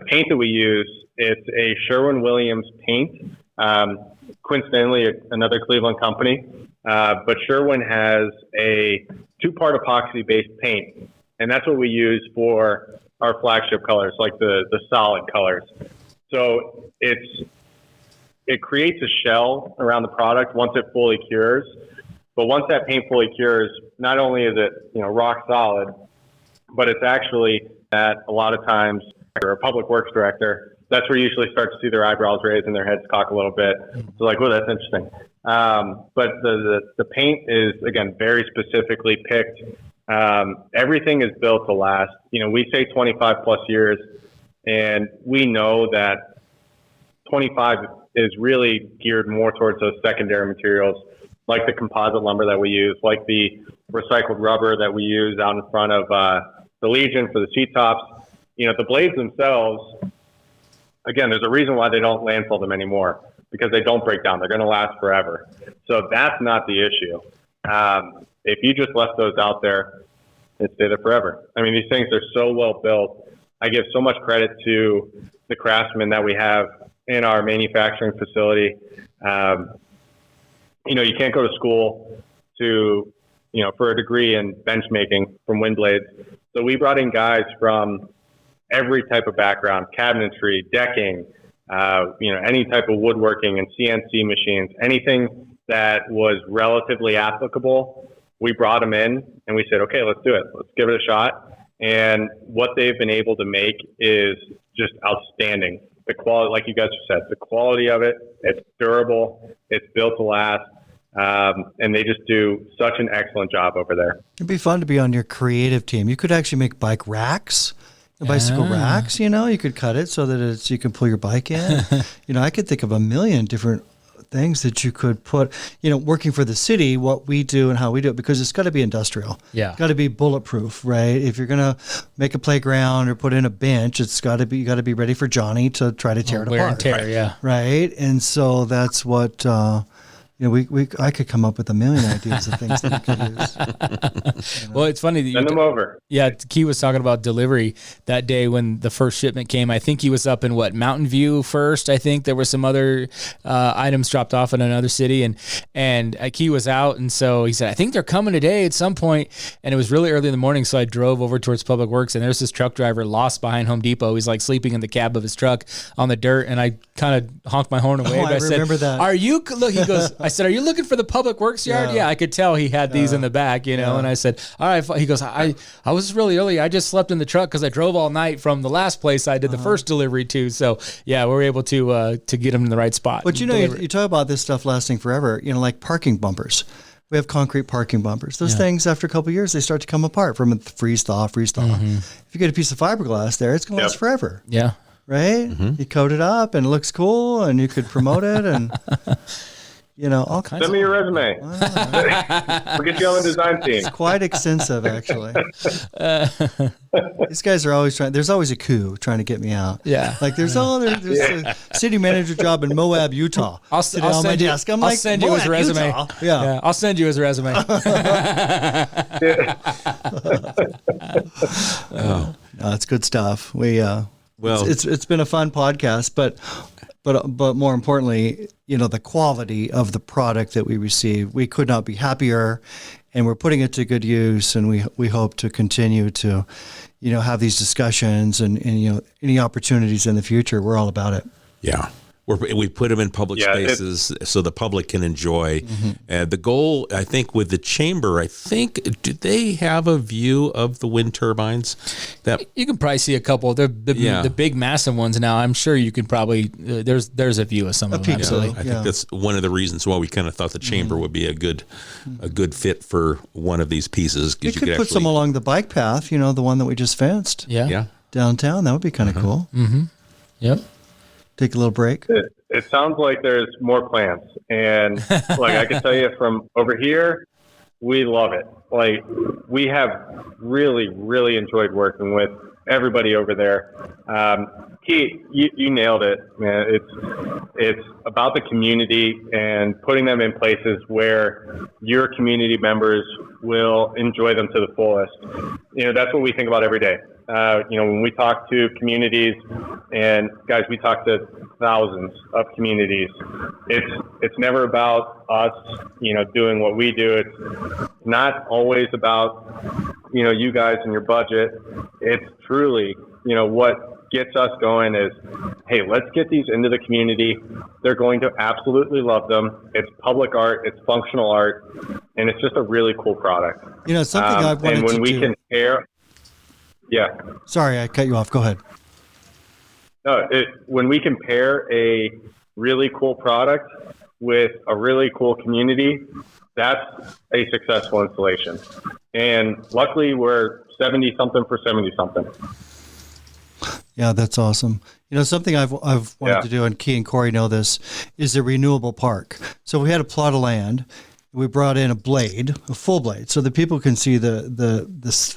Speaker 4: paint that we use, it's a Sherwin-Williams paint. Coincidentally, another Cleveland company, but Sherwin has a 2-part epoxy-based paint, and that's what we use for our flagship colors, like the solid colors. So it creates a shell around the product once it fully cures. But once that paint fully cures, not only is it, rock solid, but it's actually that a lot of times, or a public works director, that's where you usually start to see their eyebrows raise and their heads cock a little bit. So like, well, that's interesting. But the paint is, again, very specifically picked. Everything is built to last. We say 25 plus years, and we know that 25 is really geared more towards those secondary materials, like the composite lumber that we use, like the recycled rubber that we use out in front of the Legion for the seat tops. The blades themselves, again, there's a reason why they don't landfill them anymore, because they don't break down. They're going to last forever. So that's not the issue. If you just left those out there, it'd stay there forever. I mean, these things are so well built. I give so much credit to the craftsmen that we have in our manufacturing facility. You can't go to school for a degree in bench making from wind blades. So we brought in guys from every type of background, cabinetry, decking, any type of woodworking and CNC machines, anything that was relatively applicable. We brought them in and we said, okay, let's do it. Let's give it a shot. And what they've been able to make is just outstanding. The quality, like you guys have said, the quality of it, it's durable, it's built to last. And they just do such an excellent job over there.
Speaker 2: It'd be fun to be on your creative team. You could actually make bike racks, bicycle racks, you could cut it so that you can pull your bike in. I could think of a million different things that you could put, working for the city, what we do and how we do it, because it's got to be industrial.
Speaker 3: Yeah.
Speaker 2: Got to be bulletproof, right? If you're going to make a playground or put in a bench, you got to be ready for Johnny to try to tear it
Speaker 3: wear
Speaker 2: apart.
Speaker 3: And tear, yeah.
Speaker 2: Right. And so that's what, I could come up with a million ideas of things that we could use.
Speaker 3: Well, it's funny that
Speaker 4: Send them over.
Speaker 3: Yeah, Key was talking about delivery that day when the first shipment came. I think he was up in Mountain View first. I think there were some other items dropped off in another city, and Key was out, and so he said, I think they're coming today at some point. And it was really early in the morning, so I drove over towards Public Works, and there's this truck driver lost behind Home Depot. He's like sleeping in the cab of his truck on the dirt, and I kind of honked my horn and waved.
Speaker 2: I remember
Speaker 3: said,
Speaker 2: that.
Speaker 3: Are you look? He goes, I said, are you looking for the Public Works yard? Yeah, I could tell he had these in the back, and I said, all right. He goes, I was really early. I just slept in the truck because I drove all night from the last place I did the first delivery to. So yeah, we were able to get him in the right spot.
Speaker 2: But you talk about this stuff lasting forever, like parking bumpers. We have concrete parking bumpers. Those things, after a couple of years, they start to come apart from a freeze thaw.
Speaker 3: Mm-hmm.
Speaker 2: If you get a piece of fiberglass there, it's going to last forever.
Speaker 3: Yeah.
Speaker 2: Right? Mm-hmm. You coat it up and it looks cool and you could promote it and, all kinds
Speaker 4: Send me your resume. We'll get you on the design team.
Speaker 2: It's quite extensive, actually. These guys are always there's always a coup trying to get me out.
Speaker 3: Yeah.
Speaker 2: Like there's a city manager job in Moab, Utah.
Speaker 3: I'll send you his resume. Yeah. I'll send you his resume.
Speaker 2: No, it's good stuff. It's been a fun podcast, but more importantly, the quality of the product that we receive, we could not be happier, and we're putting it to good use, and we hope to continue to, have these discussions and any opportunities in the future. We're all about it.
Speaker 1: Yeah. We put them in public spaces so the public can enjoy. The goal, I think, with the chamber, do they have a view of the wind turbines? That
Speaker 3: you can probably see a couple. The big, massive ones now. I'm sure you can probably there's a view of some of them. Absolutely.
Speaker 1: I think that's one of the reasons why we kind of thought the chamber would be a good fit for one of these pieces.
Speaker 2: You could put some along the bike path. The one that we just fenced.
Speaker 3: Yeah.
Speaker 2: Downtown. That would be kind of cool.
Speaker 3: Mm-hmm. Yep.
Speaker 2: Take a little break.
Speaker 4: It sounds like there's more plans, and like I can tell you from over here, we love it. Like we have really, really enjoyed working with everybody over there. Keith, you nailed it, man. It's about the community and putting them in places where your community members will enjoy them to the fullest. That's what we think about every day. When we talk to communities, and guys, we talk to thousands of communities. It's never about us, doing what we do. It's not always about, you guys and your budget. It's truly, what gets us going is, hey, let's get these into the community. They're going to absolutely love them. It's public art, it's functional art, and it's just a really cool product.
Speaker 2: Something I've wanted to do.
Speaker 4: And when we can pair. Yeah.
Speaker 2: Sorry, I cut you off. Go ahead.
Speaker 4: No, when we compare a really cool product with a really cool community, that's a successful installation. And luckily, we're 70-something for 70-something.
Speaker 2: Yeah, that's awesome. Something I've wanted to do, and Key and Corey know this, is a renewable park. So we had a plot of land. We brought in a full blade, so that people can see the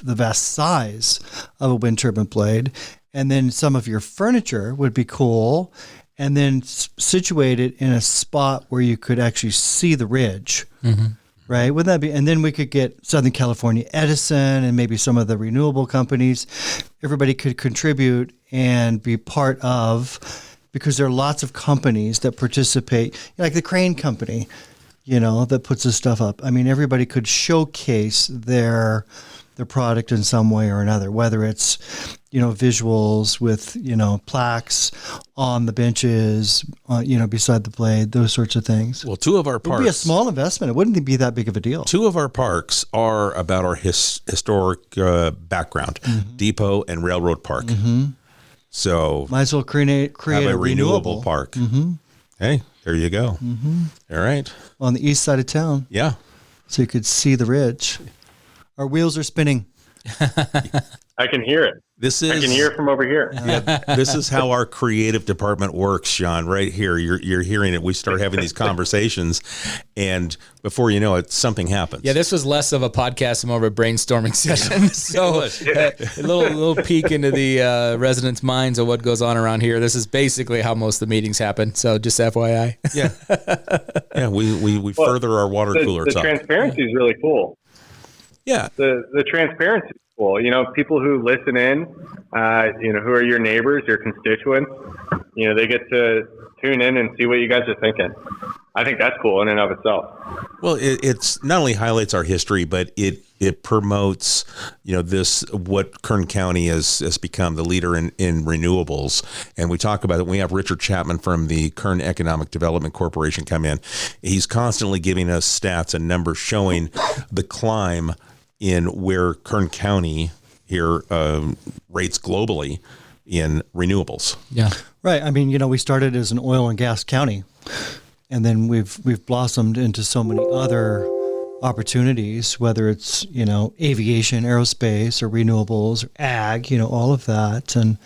Speaker 2: vast size of a wind turbine blade. And then some of your furniture would be cool, and then situate it in a spot where you could actually see the ridge. Mm-hmm. Right? Wouldn't that be? And then we could get Southern California Edison and maybe some of the renewable companies. Everybody could contribute and be part of, because there are lots of companies that participate, like the Crane Company, that puts this stuff up. I mean, everybody could showcase their product in some way or another, whether it's, visuals with, plaques on the benches, beside the blade, those sorts of things.
Speaker 1: Well, two of our parks.
Speaker 2: It would be a small investment. It wouldn't be that big of a deal.
Speaker 1: Two of our parks are about our historic background, Depot and Railroad Park.
Speaker 2: Mm-hmm.
Speaker 1: So
Speaker 2: might as well create
Speaker 1: a renewable park.
Speaker 2: Mm-hmm.
Speaker 1: Hey, there you go.
Speaker 2: Mm-hmm.
Speaker 1: All right.
Speaker 2: On the east side of town.
Speaker 1: Yeah.
Speaker 2: So you could see the ridge. Our wheels are spinning.
Speaker 4: I can hear it. I can hear it from over here.
Speaker 1: This is how our creative department works, Sean. Right here, you're hearing it. We start having these conversations, and before you know it, something happens.
Speaker 3: Yeah, this was less of a podcast and more of a brainstorming session. So a little peek into the residents' minds of what goes on around here. This is basically how most of the meetings happen. So just FYI.
Speaker 1: Yeah. We further our water cooler
Speaker 4: The
Speaker 1: talk.
Speaker 4: transparency is really cool.
Speaker 1: Yeah.
Speaker 4: The transparency is cool. People who listen in, who are your neighbors, your constituents, they get to tune in and see what you guys are thinking. I think that's cool in and of itself.
Speaker 1: Well, it's not only highlights our history, but it promotes, this, what Kern County has become the leader in renewables. And we talk about it. We have Richard Chapman from the Kern Economic Development Corporation come in. He's constantly giving us stats and numbers showing the climb in where Kern County here rates globally in renewables.
Speaker 3: Yeah.
Speaker 2: Right. I mean, we started as an oil and gas county, and then we've blossomed into so many other opportunities, whether it's, aviation, aerospace, or renewables, or ag, all of that. And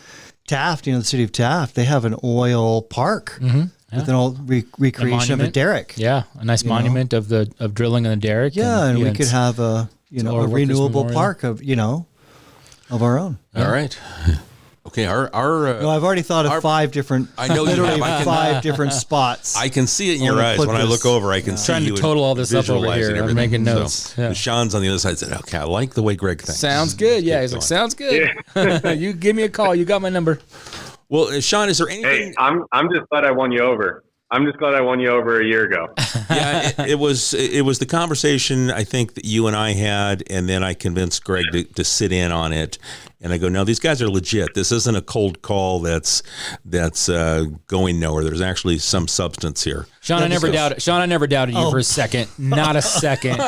Speaker 2: Taft, the city of Taft, they have an oil park with an old recreation of a derrick.
Speaker 3: Yeah, a nice monument of drilling in the derrick.
Speaker 2: Yeah, and we could have a renewable park of our own.
Speaker 1: All right. Okay, our
Speaker 2: no, I've already thought of 5 different.
Speaker 1: I know you have.
Speaker 2: 5 different spots.
Speaker 1: I can see it in your eyes when I look over. I can see
Speaker 3: trying
Speaker 1: you
Speaker 3: to total all this up over
Speaker 1: visualizing
Speaker 3: here. I'm
Speaker 1: everything.
Speaker 3: making notes.
Speaker 1: So, Sean's on the other side. Said, "Okay, I like the way Greg thinks."
Speaker 3: Sounds good. Yeah, he's like, sounds good. You give me a call. You got my number.
Speaker 1: Well, Sean, is there anything?
Speaker 4: Hey, I'm just glad I won you over. I'm just glad I won you over a year ago.
Speaker 1: Yeah, it was the conversation I think that you and I had, and then I convinced Greg to sit in on it. And I go, no, these guys are legit. This isn't a cold call that's going nowhere. There's actually some substance here.
Speaker 3: Sean, I never doubted you for a second. Not a second.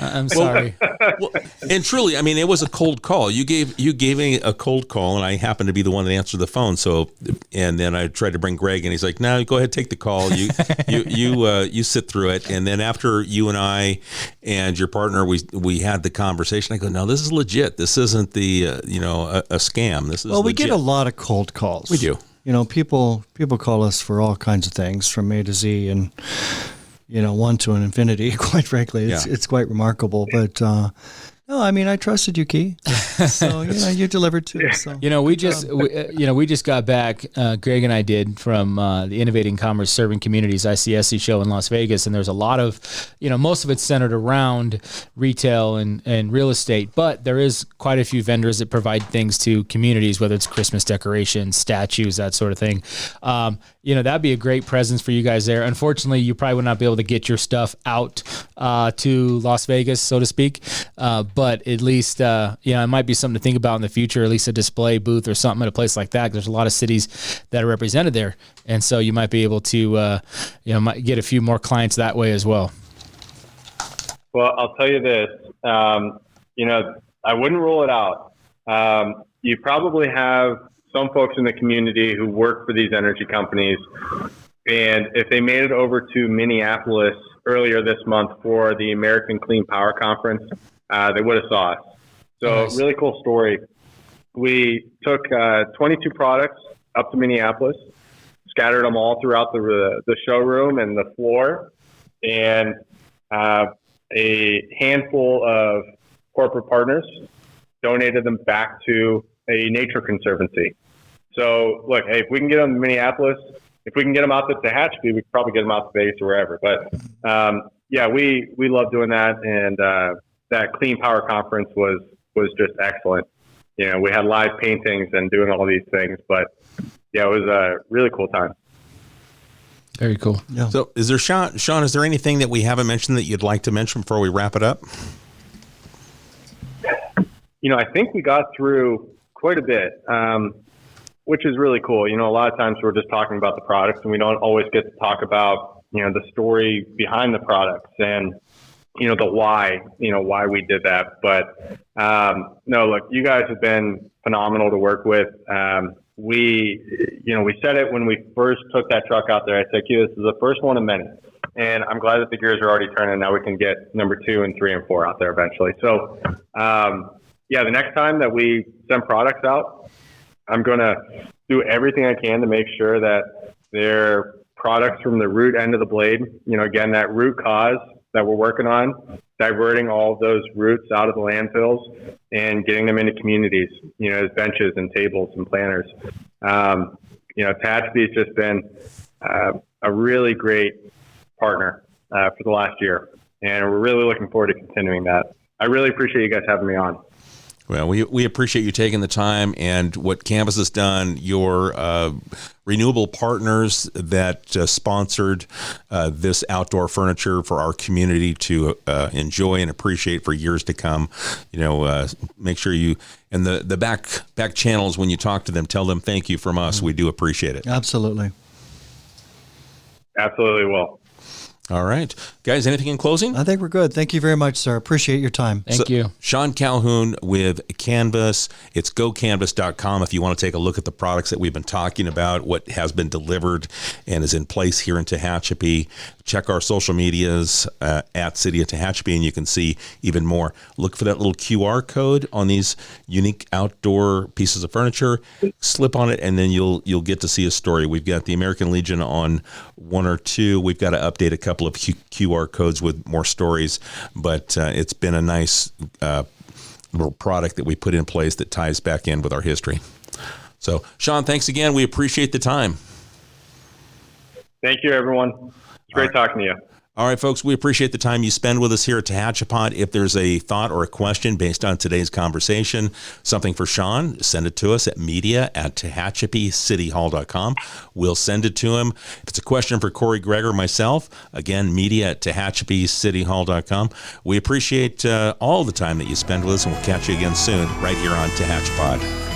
Speaker 3: I'm sorry.
Speaker 1: Well, and truly, I mean, it was a cold call. You gave me a cold call, and I happened to be the one that answered the phone. So, and then I tried to bring Greg, and he's like, "No, go ahead, take the call. You sit through it." And then after you and I and your partner, we had the conversation. I go, "No, this is legit. This isn't the a scam. This is
Speaker 2: we
Speaker 1: legit."
Speaker 2: get a lot of cold calls.
Speaker 1: We do.
Speaker 2: People call us for all kinds of things from A to Z, and 1 to an infinity. Quite frankly, it's quite remarkable. But no, I mean, I trusted you, Key. So you delivered too. So
Speaker 3: we just got back. Greg and I did from the Innovating Commerce Serving Communities ICSC show in Las Vegas, and there's a lot of most of it's centered around retail and real estate, but there is quite a few vendors that provide things to communities, whether it's Christmas decorations, statues, that sort of thing. That'd be a great presence for you guys there. Unfortunately, you probably would not be able to get your stuff out to Las Vegas, so to speak. But at least, it might be something to think about in the future, at least a display booth or something at a place like that. There's a lot of cities that are represented there. And so you might be able to, might get a few more clients that way as well.
Speaker 4: Well, I'll tell you this, I wouldn't rule it out. You probably have some folks in the community who work for these energy companies. And if they made it over to Minneapolis earlier this month for the American Clean Power Conference, they would have saw us. So nice. Really cool story. We took 22 products up to Minneapolis, scattered them all throughout the showroom and the floor, and a handful of corporate partners donated them back to a nature conservancy. So look, hey, if we can get them to Minneapolis, if we can get them out to Tehachapi, we could probably get them out to Vegas or wherever. But we love doing that, and that Clean Power Conference was just excellent. We had live paintings and doing all these things, but it was a really cool time.
Speaker 3: Very cool.
Speaker 1: Yeah. So is there, Sean, is there anything that we haven't mentioned that you'd like to mention before we wrap it up?
Speaker 4: I think we got through quite a bit, which is really cool. A lot of times we're just talking about the products, and we don't always get to talk about, the story behind the products and, the why we did that. But no, look, you guys have been phenomenal to work with. We said it when we first took that truck out there. I said, "Q, this is the first one of many." And I'm glad that the gears are already turning. Now we can get number 2 and 3 and 4 out there eventually. So, yeah, the next time that we send products out, I'm going to do everything I can to make sure that they're products from the root end of the blade. Again, that root cause that we're working on, diverting all of those roots out of the landfills and getting them into communities, as benches and tables and planters. Tehachapi has just been a really great partner for the last year, and we're really looking forward to continuing that. I really appreciate you guys having me on.
Speaker 1: Well, we appreciate you taking the time and what Canvus has done, your renewable partners that sponsored this outdoor furniture for our community to enjoy and appreciate for years to come. Make sure you, and the back channels, when you talk to them, tell them thank you from us. We do appreciate it.
Speaker 2: Absolutely.
Speaker 4: Absolutely will.
Speaker 1: All right. Guys, anything in closing?
Speaker 2: I think we're good. Thank you very much, sir. Appreciate your time.
Speaker 3: Thank you.
Speaker 1: Sean Calhoun with Canvus. It's gocanvus.com if you want to take a look at the products that we've been talking about, what has been delivered and is in place here in Tehachapi. Check our social medias at City of Tehachapi, and you can see even more. Look for that little QR code on these unique outdoor pieces of furniture. Slip on it, and then you'll get to see a story. We've got the American Legion on 1 or 2. We've got to update a couple of QR codes with more stories, but it's been a nice little product that we put in place that ties back in with our history. So, Sean, thanks again. We appreciate the time.
Speaker 4: Thank you, everyone. It's great talking to you.
Speaker 1: All right, folks, we appreciate the time you spend with us here at Tehachapod. If there's a thought or a question based on today's conversation, something for Sean, send it to us at media@tehachapicityhall.com. We'll send it to him. If it's a question for Corey Gregor or myself, again, media@tehachapicityhall.com. We appreciate all the time that you spend with us, and we'll catch you again soon right here on Tehachapod.